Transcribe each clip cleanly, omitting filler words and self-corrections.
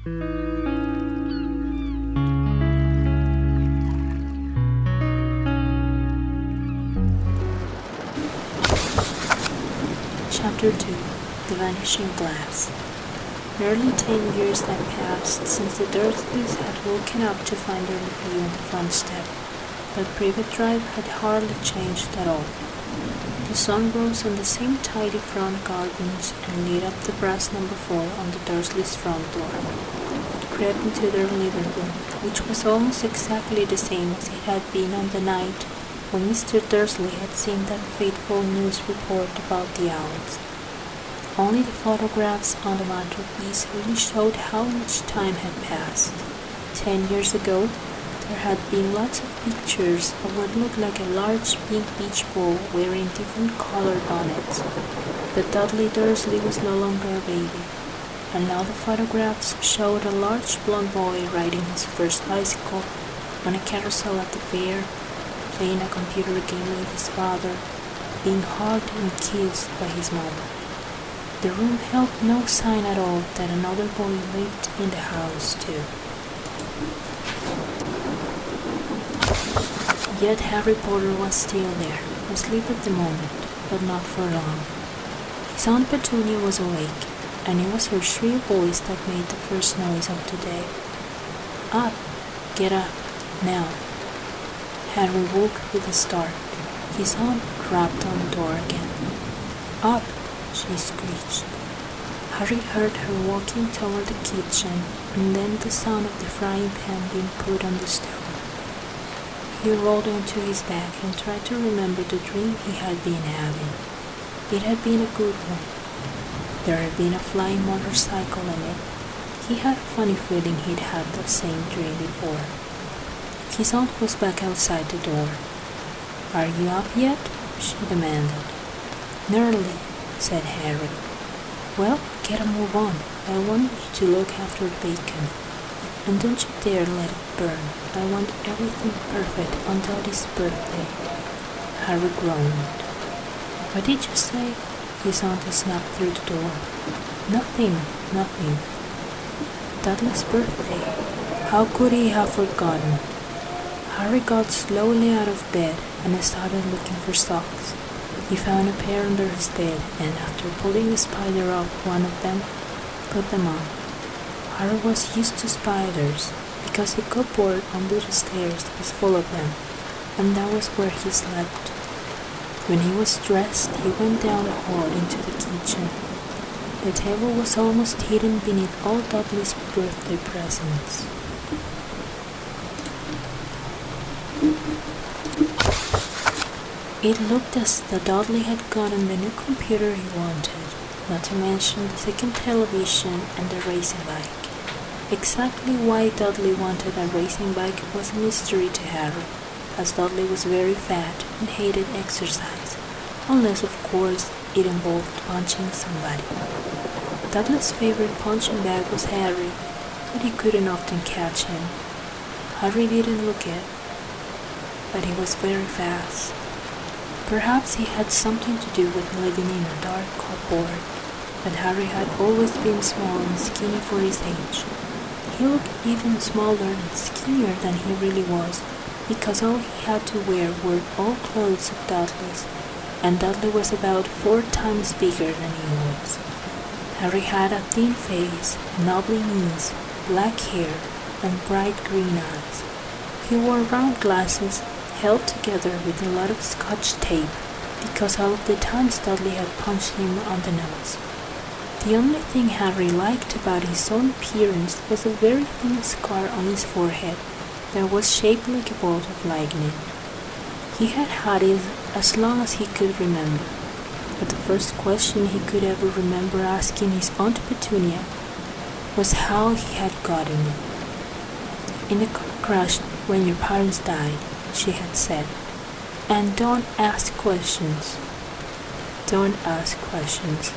Chapter 2. The Vanishing Glass. Nearly 10 years had passed since the Dursleys had woken up to find their nephew on the front step, but Privet Drive had hardly changed at all. The sun rose on the same tidy front gardens and lit up the brass number 4 on the Dursleys' front door. It crept into their living room, which was almost exactly the same as it had been on the night when Mr. Dursley had seen that fateful news report about the owls. Only the photographs on the mantelpiece really showed how much time had passed. 10 years ago, there had been lots of pictures of what looked like a large pink beach ball wearing different colored bonnets, but Dudley Dursley was no longer a baby, and now the photographs showed a large blond boy riding his first bicycle on a carousel at the fair, playing a computer game with his father, being hugged and kissed by his mother. The room held no sign at all that another boy lived in the house too. Yet Harry Potter was still there, asleep at the moment, but not for long. His Aunt Petunia was awake, and it was her shrill voice that made the first noise of the day. Up! Get up! Now! Harry woke with a start. His aunt rapped on the door again. Up! She screeched. Harry heard her walking toward the kitchen, and then the sound of the frying pan being put on the stove. He rolled onto his back and tried to remember the dream he had been having. It had been a good one. There had been a flying motorcycle in it. He had a funny feeling he'd had the same dream before. His aunt was back outside the door. Are you up yet? She demanded. Nearly, said Harry. Well, get a move on. I want you to look after the bacon. And don't you dare let it burn. I want everything perfect on Dotty's birthday. Harry groaned. What did you say? His aunt snapped through the door. Nothing. Dudley's birthday. How could he have forgotten? Harry got slowly out of bed and started looking for socks. He found a pair under his bed and, after pulling a spider off one of them, put them on. Harry was used to spiders because the cupboard under the stairs was full of them, and that was where he slept. When he was dressed, he went down the hall into the kitchen. The table was almost hidden beneath all Dudley's birthday presents. It looked as though Dudley had gotten the new computer he wanted, not to mention the second television and the racing bike. Exactly why Dudley wanted a racing bike was a mystery to Harry, as Dudley was very fat and hated exercise, unless of course it involved punching somebody. Dudley's favorite punching bag was Harry, but he couldn't often catch him. Harry didn't look it, but he was very fast. Perhaps he had something to do with living in a dark cupboard, but Harry had always been small and skinny for his age. He looked even smaller and skinnier than he really was, because all he had to wear were old clothes of Dudley's, and Dudley was about 4 times bigger than he was. Harry had a thin face, knobbly knees, black hair, and bright green eyes. He wore round glasses held together with a lot of Scotch tape, because all of the times Dudley had punched him on the nose. The only thing Harry liked about his own appearance was a very thin scar on his forehead that was shaped like a bolt of lightning. He had had it as long as he could remember, but the first question he could ever remember asking his Aunt Petunia was how he had gotten it. In a car crash when your parents died, she had said, and don't ask questions. Don't ask questions.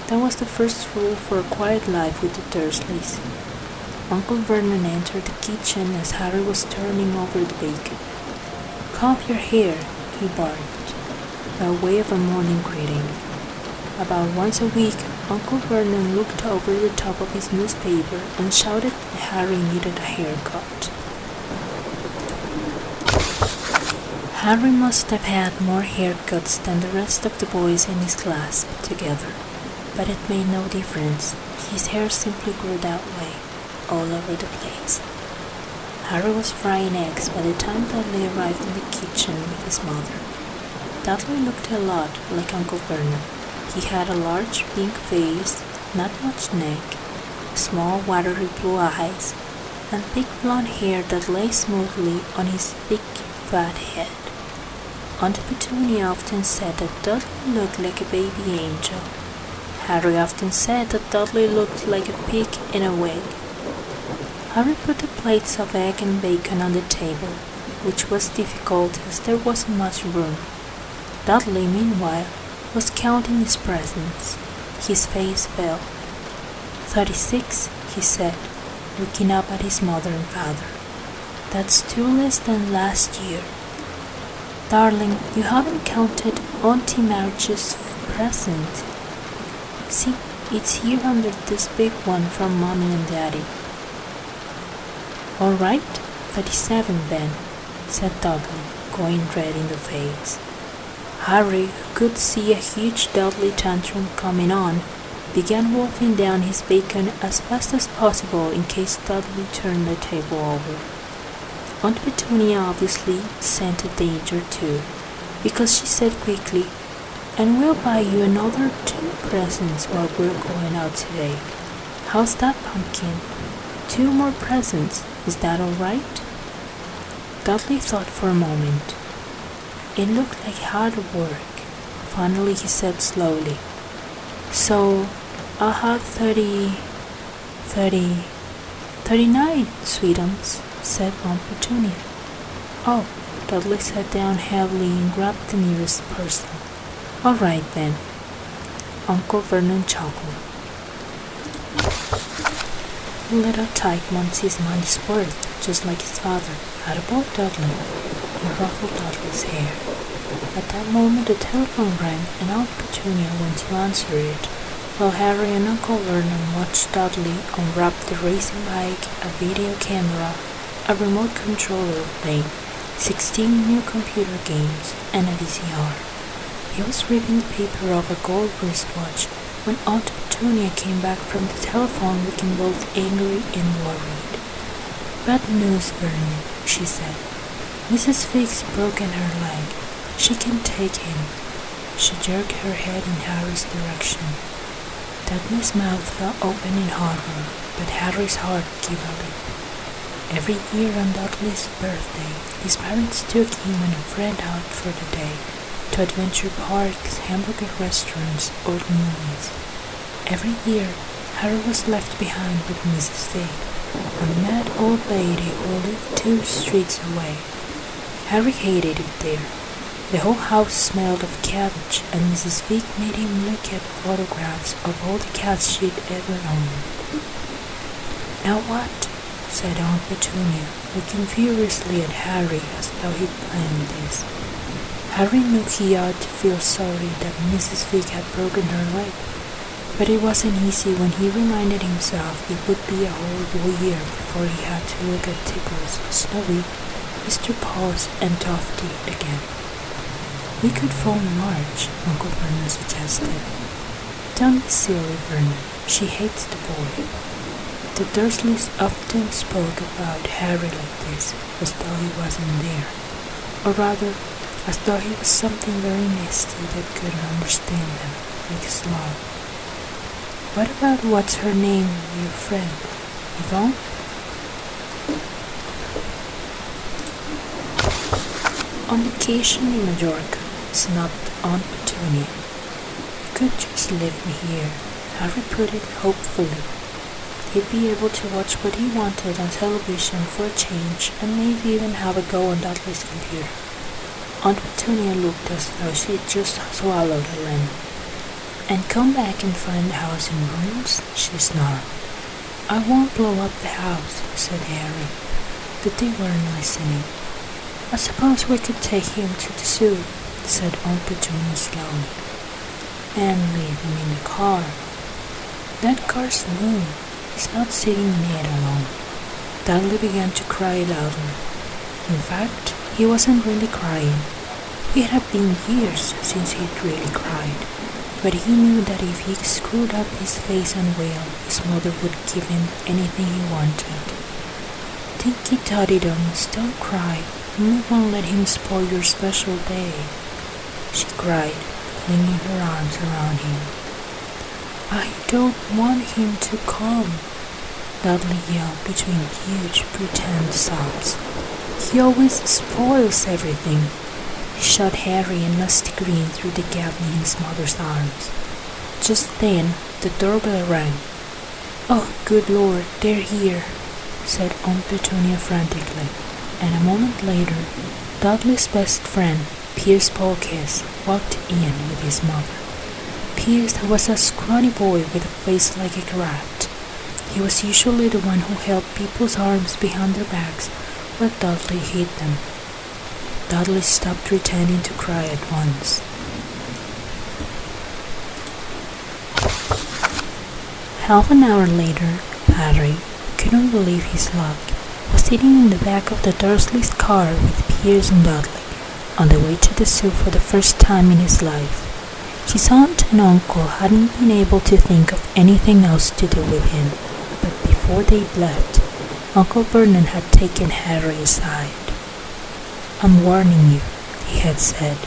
That was the first rule for a quiet life with the Dursleys. Uncle Vernon entered the kitchen as Harry was turning over the bacon. Comb your hair, he barked, by way of a morning greeting. About once a week, Uncle Vernon looked over the top of his newspaper and shouted that Harry needed a haircut. Harry must have had more haircuts than the rest of the boys in his class put together, but it made no difference. His hair simply grew that way, all over the place. Harry was frying eggs by the time Dudley arrived in the kitchen with his mother. Dudley looked a lot like Uncle Vernon. He had a large pink face, not much neck, small watery blue eyes, and thick blonde hair that lay smoothly on his thick, fat head. Aunt Petunia often said that Dudley looked like a baby angel. Harry often said that Dudley looked like a pig in a wig. Harry put the plates of egg and bacon on the table, which was difficult as there wasn't much room. Dudley, meanwhile, was counting his presents. His face fell. 36, he said, looking up at his mother and father. That's 2 less than last year. Darling, you haven't counted Auntie March's present. See, it's here under this big one from Mommy and Daddy. All right, 37 then, said Dudley, going red in the face. Harry, who could see a huge Dudley tantrum coming on, began wolfing down his bacon as fast as possible in case Dudley turned the table over. Aunt Petunia obviously scented danger too, because she said quickly, "And we'll buy you another 2 presents while we're going out today. How's that, Pumpkin? 2 more presents, is that all right?" Dudley thought for a moment. It looked like hard work. Finally he said slowly, "So, I'll have 39, sweetums," said Aunt Petunia. "Oh," Dudley sat down heavily and grabbed the nearest person. "All right then." Uncle Vernon chuckled. Little Tyke wants his money's worth, just like his father. Attaboy, Dudley. He ruffled Dudley's hair. At that moment the telephone rang and Aunt Petunia went to answer it, while Harry and Uncle Vernon watched Dudley unwrap the racing bike, a video camera, a remote controller playing 16 new computer games, and a VCR. He was ripping the paper off a gold wristwatch when Aunt Petunia came back from the telephone looking both angry and worried. "Bad news, Vernon," she said. "Mrs. Fig's broken her leg. She can't take him." She jerked her head in Harry's direction. Dudley's mouth fell open in horror, but Harry's heart gave a leap. Every year on Dudley's birthday, his parents took him and a friend out for the day, to adventure parks, hamburger restaurants, or the movies. Every year, Harry was left behind with Mrs. Fig, a mad old lady who lived 2 streets away. Harry hated it there. The whole house smelled of cabbage, and Mrs. Fig made him look at photographs of all the cats she'd ever owned. "Now what?" said Aunt Petunia, looking furiously at Harry as though he'd planned this. Harry knew he ought to feel sorry that Mrs. Fig had broken her leg, but it wasn't easy when he reminded himself it would be a whole year before he had to look at Tickles, Snowy, Mr. Paws, and Tofty again. "We could phone Marge," Uncle Vernon suggested. "Don't be silly, Vernon. She hates the boy." The Dursleys often spoke about Harry like this, as though he wasn't there, or rather, as though he was something very nasty that couldn't understand them, like Sloth. "What about what's her name, your friend? Yvonne?" "On vacation in Majorca," snubbed Aunt Petunia. "You could just leave me here," Harry put it hopefully. He'd be able to watch what he wanted on television for a change, and maybe even have a go on Dudley's computer. Aunt Petunia looked as though she'd just swallowed a lemon. "And come back and find the house in ruins?" she snarled. "I won't blow up the house," said Harry, but they weren't listening. "I suppose we could take him to the zoo," said Aunt Petunia slowly, "and leave him in the car." That car's moved. He's not sitting in it alone. Dudley began to cry louder. In fact, he wasn't really crying. It had been years since he'd really cried, but he knew that if he screwed up his face and wailed, his mother would give him anything he wanted. Dinky Toddy Dums, don't cry. You won't let him spoil your special day, she cried, flinging her arms around him. I don't want him to come, Dudley yelled between huge pretend sobs. He always spoils everything. He shot Harry and Musty Green through the gap in his mother's arms. Just then, the doorbell rang. Oh, good Lord, they're here, said Aunt Petunia frantically, and a moment later, Dudley's best friend, Pierce Polkiss, walked in with his mother. Pierce was a scrawny boy with a face like a rat. He was usually the one who held people's arms behind their backs where Dudley hid them. Dudley stopped pretending to cry at once. Half an hour later, Harry, who couldn't believe his luck, was sitting in the back of the Dursleys' car with Pierce and Dudley, on the way to the zoo for the first time in his life. His aunt and uncle hadn't been able to think of anything else to do with him, but before they left, Uncle Vernon had taken Harry aside. I'm warning you, he had said,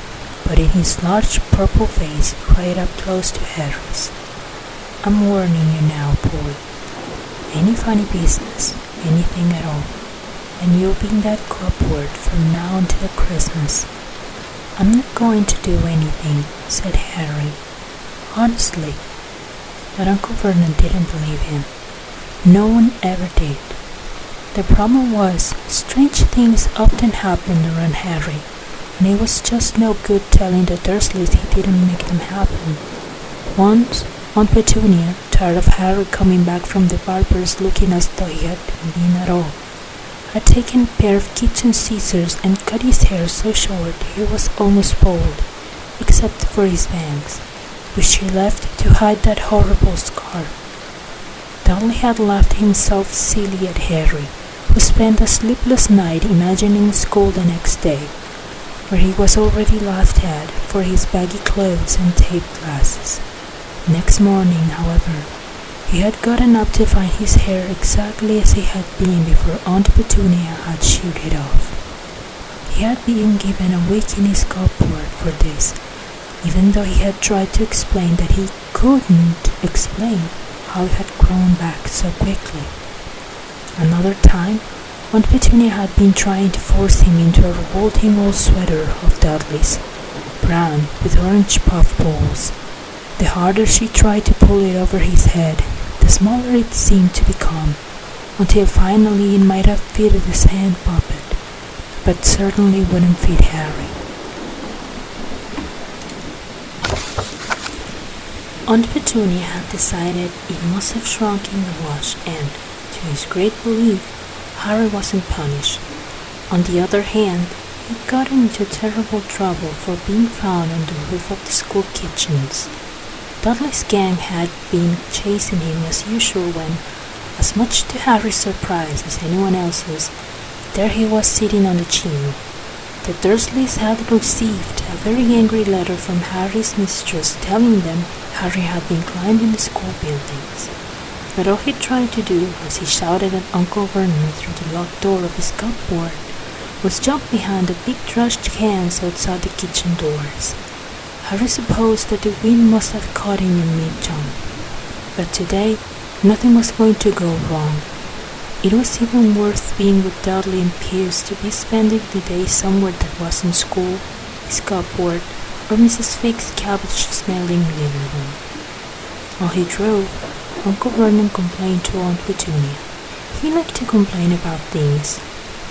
but in his large purple face right up close to Harry's. I'm warning you now, boy. Any funny business, anything at all, and you'll be in that cupboard from now until Christmas. I'm not going to do anything, said Harry. Honestly. But Uncle Vernon didn't believe him. No one ever did. The problem was, strange things often happened around Harry, and it was just no good telling the Dursleys he didn't make them happen. Once, Aunt Petunia, tired of Harry coming back from the barber's looking as though he hadn't been at all, had taken a pair of kitchen scissors and cut his hair so short he was almost bald, except for his bangs, which she left to hide that horrible scar. Dudley had laughed himself silly at Harry, who spent a sleepless night imagining school the next day, where he was already laughed at for his baggy clothes and taped glasses. Next morning, however, he had gotten up to find his hair exactly as it had been before Aunt Petunia had sheared it off. He had been given a week in his cupboard for this, even though he had tried to explain that he couldn't explain how it had grown back so quickly. Another time, Aunt Petunia had been trying to force him into a revolting old sweater of Dudley's, brown with orange puff balls. The harder she tried to pull it over his head, the smaller it seemed to become, until finally it might have fitted his hand puppet, but certainly wouldn't fit Harry. Aunt Petunia had decided it must have shrunk in the wash and, to his great relief, Harry wasn't punished. On the other hand, he got into terrible trouble for being found on the roof of the school kitchens. Dudley's gang had been chasing him as usual when, as much to Harry's surprise as anyone else's, there he was sitting on the chimney. The Dursleys had received a very angry letter from Harry's mistress telling them Harry had been climbing the school buildings. But all he tried to do, as he shouted at Uncle Vernon through the locked door of his cupboard, was jump behind the big trash cans outside the kitchen doors. Harry supposed that the wind must have caught him in mid-jump. But today, nothing was going to go wrong. It was even worth being with Dudley and Pierce to be spending the day somewhere that wasn't school, his cupboard, or Mrs. Fig's cabbage-smelling living room. While he drove, Uncle Vernon complained to Aunt Petunia. He liked to complain about things.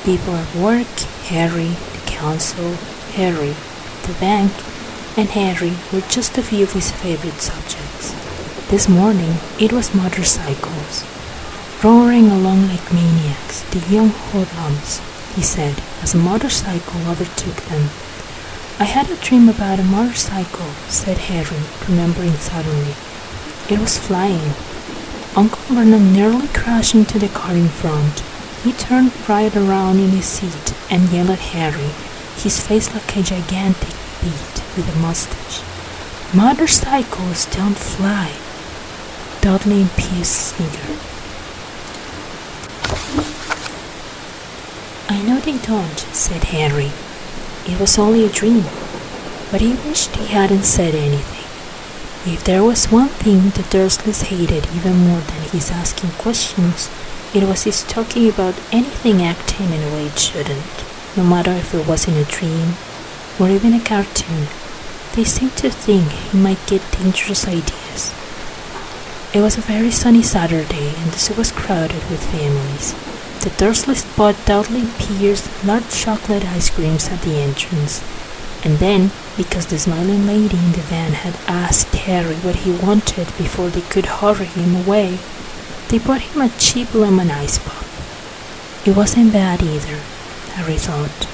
People at work, Harry, the council, Harry, the bank, and Harry were just a few of his favorite subjects. This morning, it was motorcycles. Roaring along like maniacs, the young hoodlums, he said, as a motorcycle overtook them. I had a dream about a motorcycle, said Harry, remembering suddenly. It was flying. Uncle Vernon nearly crashed into the car in front. He turned right around in his seat and yelled at Harry, his face like a gigantic beet with a mustache. "Motorcycles don't fly!" Dudley and Peace sniggered. "I know they don't," said Harry. "It was only a dream." But he wished he hadn't said anything. If there was one thing the Dursleys hated even more than his asking questions, it was his talking about anything acting in a way it shouldn't, no matter if it was in a dream or even a cartoon. They seemed to think he might get dangerous ideas. It was a very sunny Saturday, and the zoo was crowded with families. The Dursleys bought Dudley and Pierce large chocolate ice creams at the entrance, and then, because the smiling lady in the van had asked Harry what he wanted before they could hurry him away, they bought him a cheap lemon ice pop. It wasn't bad either, Harry thought,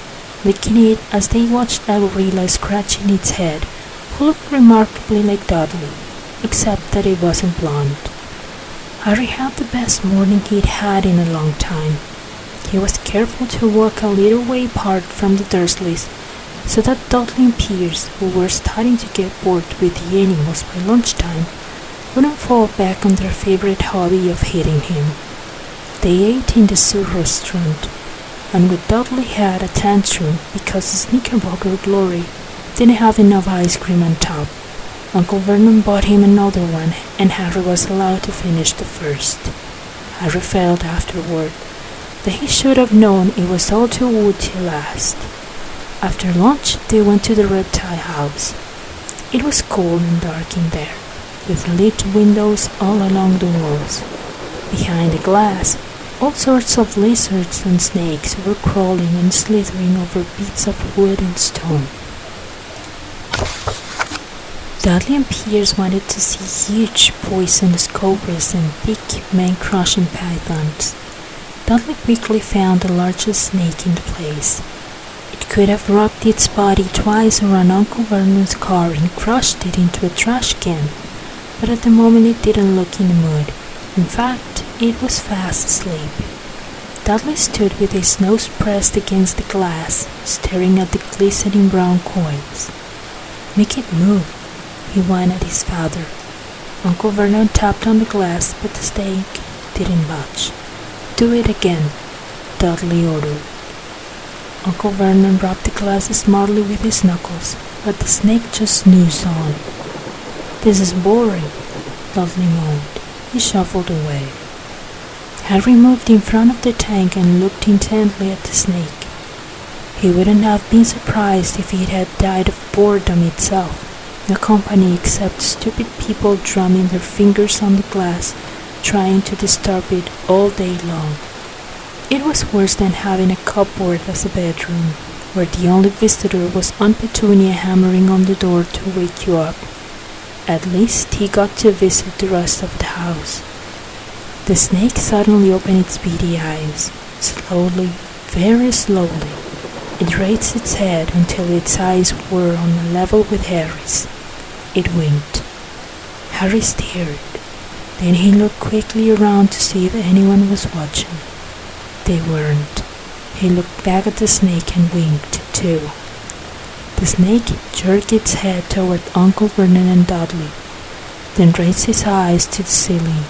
licking it as they watched a gorilla scratching its head, who looked remarkably like Dudley, except that it wasn't blonde. Harry had the best morning he'd had in a long time. He was careful to walk a little way apart from the Dursleys, so that Dudley and Pierce, who were starting to get bored with the animals by lunchtime, wouldn't fall back on their favorite hobby of hitting him. They ate in the zoo restaurant, and when Dudley had a tantrum because his Knickerbocker Glory didn't have enough ice cream on top, Uncle Vernon bought him another one, and Harry was allowed to finish the first. Harry felt afterward that he should have known it was all too good to last. After lunch, they went to the reptile house. It was cold and dark in there, with lit windows all along the walls. Behind the glass, all sorts of lizards and snakes were crawling and slithering over bits of wood and stone. Dudley and Pierce wanted to see huge poisonous cobras and big man-crushing pythons. Dudley quickly found the largest snake in the place. It could have wrapped its body twice around Uncle Vernon's car and crushed it into a trash can, but at the moment it didn't look in the mood. In fact, it was fast asleep. Dudley stood with his nose pressed against the glass, staring at the glistening brown coins. "Make it move," he whined at his father. Uncle Vernon tapped on the glass, but the snake didn't budge. "Do it again," Dudley ordered. Uncle Vernon rubbed the glass smartly with his knuckles, but the snake just snoozed on. "This is boring," Dudley moaned. He shuffled away. Harry moved in front of the tank and looked intently at the snake. He wouldn't have been surprised if it had died of boredom itself, no company except stupid people drumming their fingers on the glass, trying to disturb it all day long. It was worse than having a cupboard as a bedroom, where the only visitor was Aunt Petunia hammering on the door to wake you up. At least he got to visit the rest of the house. The snake suddenly opened its beady eyes. Slowly, very slowly, it raised its head until its eyes were on a level with Harry's. It winked. Harry stared. Then he looked quickly around to see if anyone was watching. They weren't. He looked back at the snake and winked, too. The snake jerked its head toward Uncle Vernon and Dudley, then raised his eyes to the ceiling.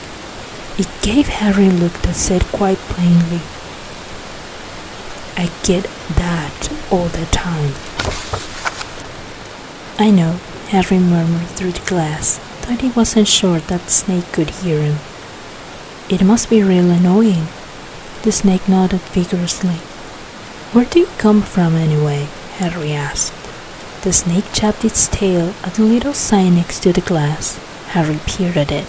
It gave Harry a look that said quite plainly, "I get that all the time." "I know," Harry murmured through the glass, though he wasn't sure that the snake could hear him. "It must be real annoying." The snake nodded vigorously. "Where do you come from, anyway?" Harry asked. The snake chapped its tail at the little sign next to the glass. Harry peered at it.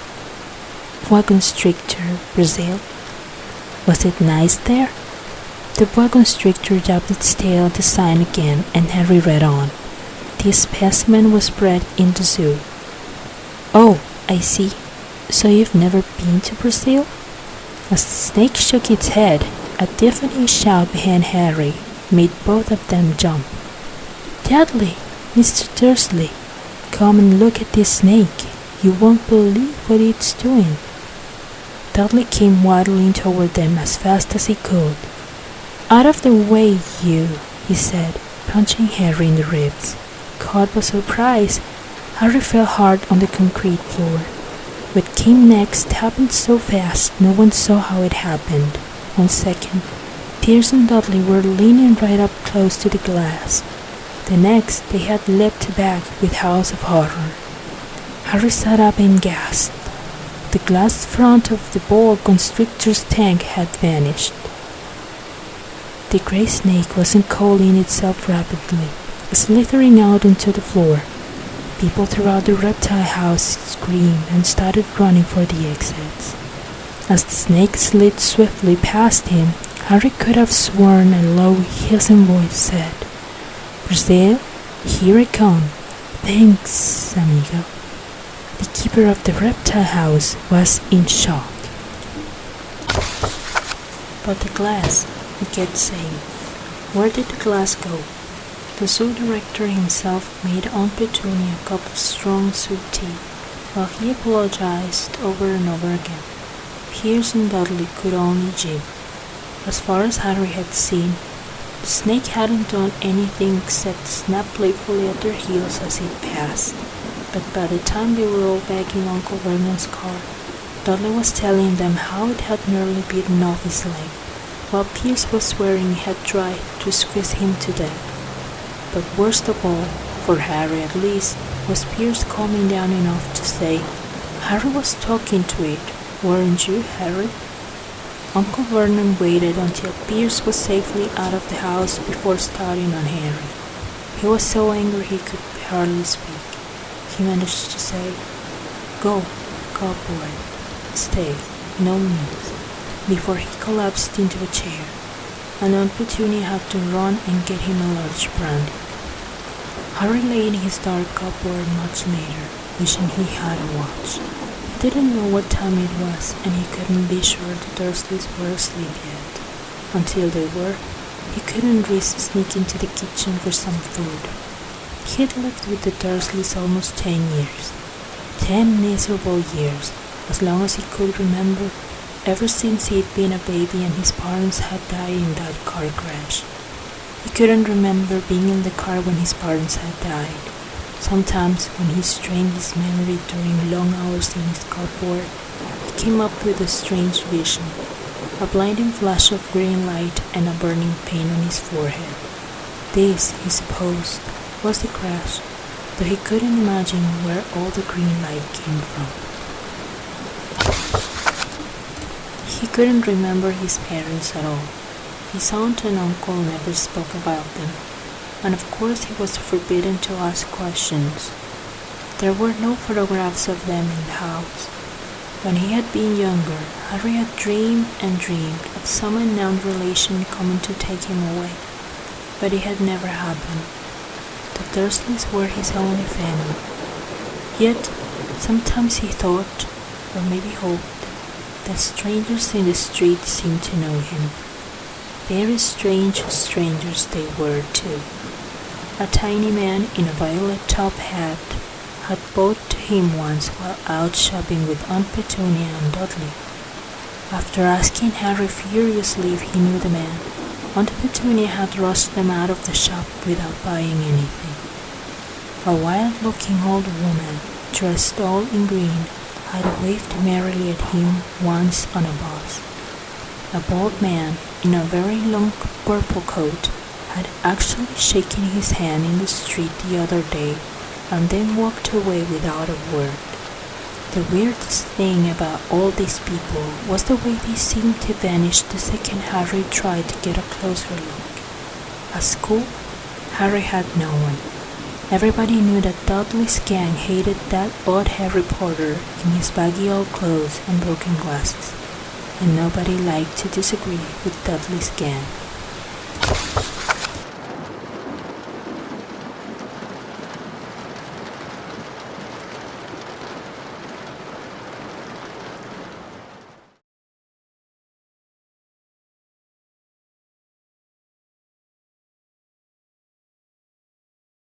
"Boa Constrictor, Brazil." "Was it nice there?" The boa constrictor jabbed its tail at the sign again, and Harry read on. This specimen was bred in the zoo. "Oh, I see. So you've never been to Brazil?" As the snake shook its head, a deafening shout behind Harry made both of them jump. "Dudley! Mr. Dursley! Come and look at this snake. You won't believe what it's doing." Dudley came waddling toward them as fast as he could. "Out of the way, you," he said, punching Harry in the ribs. Caught by surprise, Harry fell hard on the concrete floor. What came next happened so fast no one saw how it happened. 1 second, Pierce and Dudley were leaning right up close to the glass. The next, they had leapt back with howls of horror. Harry sat up and gasped. The glass front of the boa constrictor's tank had vanished. The grey snake was uncoiling itself rapidly, slithering out onto the floor. People throughout the reptile house screamed and started running for the exits. As the snake slid swiftly past him, Harry could have sworn a low, hissing voice said, "Brazil, here I come. Thanks, amigo." The keeper of the reptile house was in shock. But the glass, he kept saying. Where did the glass go? The zoo director himself made Aunt Petunia a cup of strong sweet tea, while he apologized over and over again. Pierce and Dudley could only jib. As far as Harry had seen, the snake hadn't done anything except snap playfully at their heels as it passed. But by the time they were all back in Uncle Vernon's car, Dudley was telling them how it had nearly bitten off his leg, while Pierce was swearing he had tried to squeeze him to death. But worst of all, for Harry at least, was Pierce calming down enough to say, "Harry was talking to it, weren't you, Harry?" Uncle Vernon waited until Pierce was safely out of the house before starting on Harry. He was so angry he could hardly speak. He managed to say, "Go, cowboy, stay, no news," before he collapsed into a chair, and Aunt Petunia had to run and get him a large brandy. Harry lay in his dark cupboard much later, wishing he had a watch. He didn't know what time it was, and he couldn't be sure the Dursleys were asleep yet. Until they were, he couldn't risk sneaking to the kitchen for some food. He had lived with the Dursleys almost 10 years. 10 miserable years, as long as he could remember, ever since he'd been a baby and his parents had died in that car crash. He couldn't remember being in the car when his parents had died. Sometimes, when he strained his memory during long hours in his cupboard, he came up with a strange vision, a blinding flash of green light and a burning pain on his forehead. This, he supposed, was the crash, though he couldn't imagine where all the green light came from. He couldn't remember his parents at all. His aunt and uncle never spoke about them, and of course he was forbidden to ask questions. There were no photographs of them in the house. When he had been younger, Harry had dreamed and dreamed of some unknown relation coming to take him away, but it had never happened. The Dursleys were his only family. Yet, sometimes he thought, or maybe hoped, that strangers in the street seemed to know him. Very strange strangers they were, too. A tiny man in a violet top hat had bowed to him once while out shopping with Aunt Petunia and Dudley. After asking Harry furiously if he knew the man, Aunt Petunia had rushed them out of the shop without buying anything. A wild-looking old woman, dressed all in green, had waved merrily at him once on a bus. A bald man in a very long purple coat had actually shaken his hand in the street the other day and then walked away without a word. The weirdest thing about all these people was the way they seemed to vanish the second Harry tried to get a closer look. At school, Harry had no one. Everybody knew that Dudley's gang hated that odd Harry Potter in his baggy old clothes and broken glasses, and nobody liked to disagree with Dudley's gang.